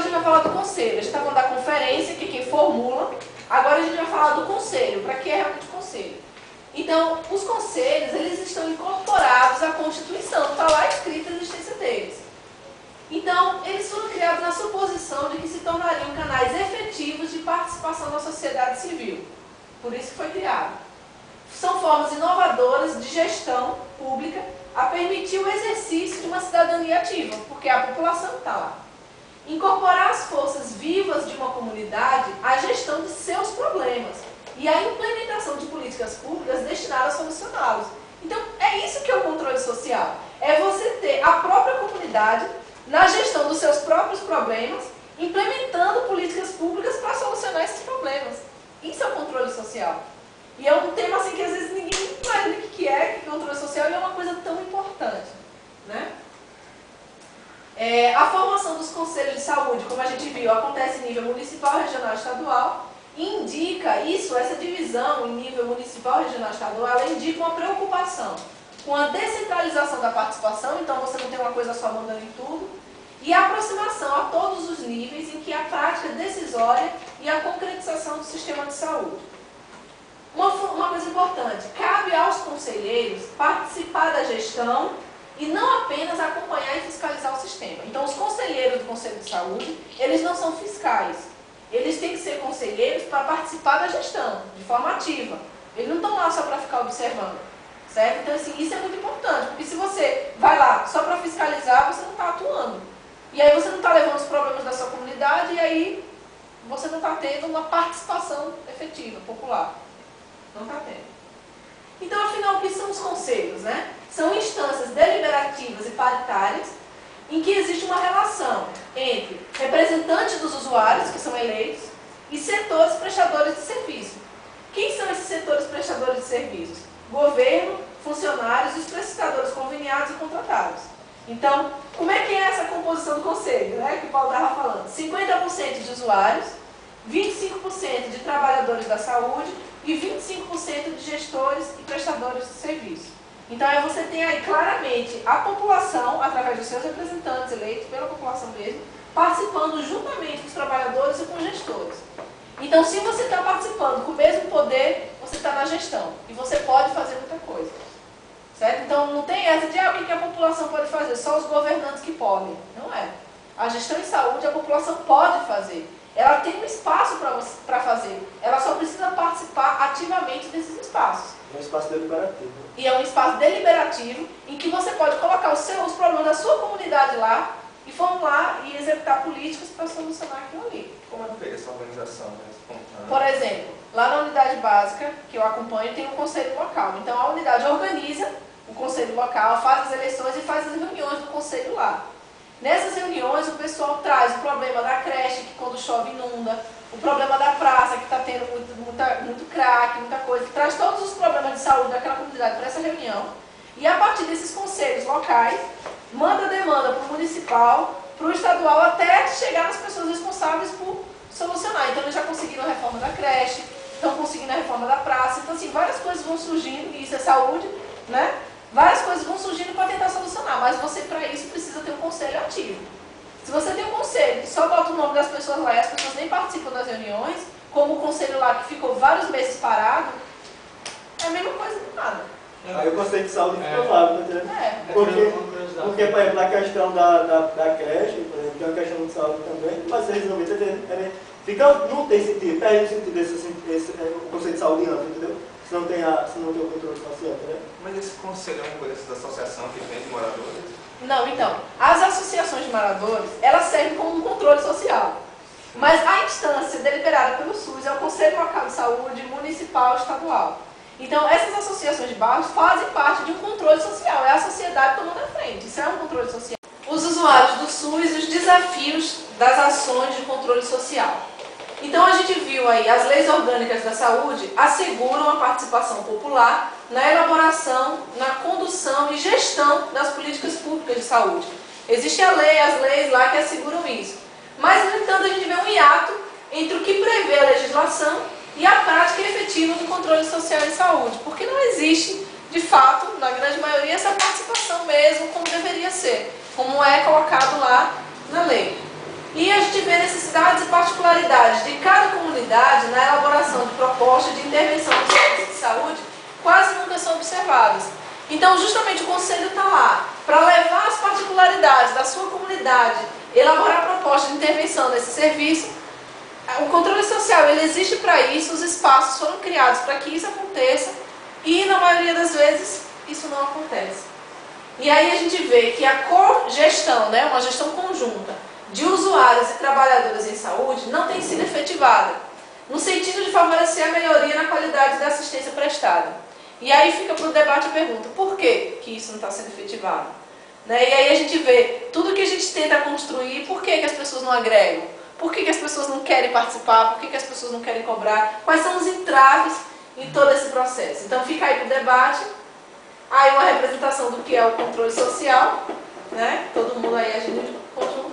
a gente vai falar do conselho. A gente está falando da conferência, que é quem formula. Agora a gente vai falar do conselho. Para que é realmente o conselho? Então, os conselhos, eles estão incorporados à Constituição. Está lá escrita a existência deles. Então, eles foram criados na suposição de que se tornariam canais efetivos de participação da sociedade civil. Por isso que foi criado. São formas inovadoras de gestão pública a permitir o exercício de uma cidadania ativa, porque a população está lá. Incorporar as forças vivas de uma comunidade à gestão de seus problemas e à implementação de políticas públicas destinadas a solucioná-los. Então, é isso que é o controle social. É você ter a própria comunidade na gestão dos seus próprios problemas, implementando políticas públicas para solucionar esses problemas. Isso é o controle social. E é um tema assim que às vezes ninguém imagina o que é controle social e é uma coisa tão importante, né? A formação dos conselhos de saúde, como a gente viu, acontece em nível municipal, regional e estadual. E indica isso, essa divisão em nível municipal, regional e estadual, ela indica uma preocupação com a descentralização da participação, então você não tem uma coisa só mandando em tudo, e a aproximação a todos os níveis em que a prática decisória e a concretização do sistema de saúde. Uma coisa importante, cabe aos conselheiros participar da gestão e não apenas acompanhar e fiscalizar o sistema. Então, os conselheiros do Conselho de Saúde, eles não são fiscais. Eles têm que ser conselheiros para participar da gestão, de forma ativa. Eles não estão lá só para ficar observando, certo? Então, assim, isso é muito importante, porque se você vai lá só para fiscalizar, você não está atuando. E aí você não está levando os problemas da sua comunidade e aí você não está tendo uma participação efetiva, popular. Não está tendo. Então, afinal, o que são os conselhos, né? São instâncias deliberativas e paritárias em que existe uma relação entre representantes dos usuários, que são eleitos, e setores prestadores de serviço. Quem são esses setores prestadores de serviços? Governo, funcionários e os prestadores conveniados e contratados. Então, como é que é essa composição do conselho, né, que o Paulo estava falando? 50% de usuários, 25% de trabalhadores da saúde e 25% de gestores e prestadores de serviço. Então, você tem aí claramente a população, através dos seus representantes eleitos pela população mesmo, participando juntamente com os trabalhadores e com os gestores. Então, se você está participando com o mesmo poder, você está na gestão. E você pode fazer muita coisa. Certo? Então, não tem essa de o que a população pode fazer, só os governantes que podem. Não é. A gestão em saúde, a população pode fazer. Ela tem um espaço para fazer. Ela só precisa participar ativamente desses espaços. É um espaço deliberativo. E é um espaço deliberativo em que você pode colocar os problemas da sua comunidade lá e formular e executar políticas para solucionar aquilo ali. Como é feita essa organização, né, espontânea? Por exemplo, lá na unidade básica, que eu acompanho, tem um conselho local. Então, a unidade organiza o conselho local, faz as eleições e faz as reuniões do conselho lá. Nessas reuniões, o pessoal traz o problema da creche, que quando chove inunda, o problema da praça, que está tendo muito crack, muita coisa, traz todos os problemas de saúde daquela comunidade para essa reunião. E a partir desses conselhos locais, manda demanda para o municipal, para o estadual, até chegar nas pessoas responsáveis por solucionar. Então, eles já conseguiram a reforma da creche, estão conseguindo a reforma da praça. Então, assim, várias coisas vão surgindo, e isso é saúde, né? Várias coisas vão surgindo para tentar solucionar, mas você, para isso, precisa ter um conselho ativo. Se você tem um conselho que só bota o nome das pessoas lá e as pessoas nem participam das reuniões, como o conselho lá que ficou vários meses parado, é a mesma coisa que nada. Aí o conselho de saúde fica válido, né? Porque, por exemplo, a questão da creche, por exemplo, que é uma questão de saúde também, vai ser resolvida. Não tem sentido, perde o sentido o conselho de saúde amplo, entendeu? Se não tem o controle do paciente, né? Mas esse conselho é uma coisa dessa associação que tem de moradores? Não, então, as associações de moradores, elas servem como um controle social. Mas a instância deliberada pelo SUS é o Conselho Local de Saúde Municipal e Estadual. Então, essas associações de bairros fazem parte de um controle social, é a sociedade tomando a frente, isso é um controle social. Os usuários do SUS e os desafios das ações de controle social. Então, a gente viu aí, as leis orgânicas da saúde asseguram a participação popular na elaboração, na condução e gestão das políticas públicas de saúde. Existe as leis lá que asseguram isso. Mas, no entanto, a gente vê um hiato entre o que prevê a legislação e a prática efetiva do controle social em saúde, porque não existe, de fato, na grande maioria, essa participação mesmo como deveria ser, como é colocado lá na lei. E a gente vê necessidades e particularidades de cada comunidade na elaboração de propostas de intervenção no serviço de saúde, quase nunca são observadas. Então, justamente o Conselho está lá para levar as particularidades da sua comunidade, elaborar propostas de intervenção nesse serviço. O controle social, ele existe para isso, os espaços foram criados para que isso aconteça e, na maioria das vezes, isso não acontece. E aí a gente vê que a cogestão, né, uma gestão conjunta de usuários e trabalhadores em saúde não tem sido efetivada, no sentido de favorecer a melhoria na qualidade da assistência prestada. E aí fica para o debate a pergunta, por que isso não está sendo efetivado? Né? E aí a gente vê tudo que a gente tenta construir, por que as pessoas não agregam? Por que as pessoas não querem participar? Por que as pessoas não querem cobrar? Quais são os entraves em todo esse processo? Então fica aí para o debate, aí uma representação do que é o controle social, né? Todo mundo aí agindo em conjunto.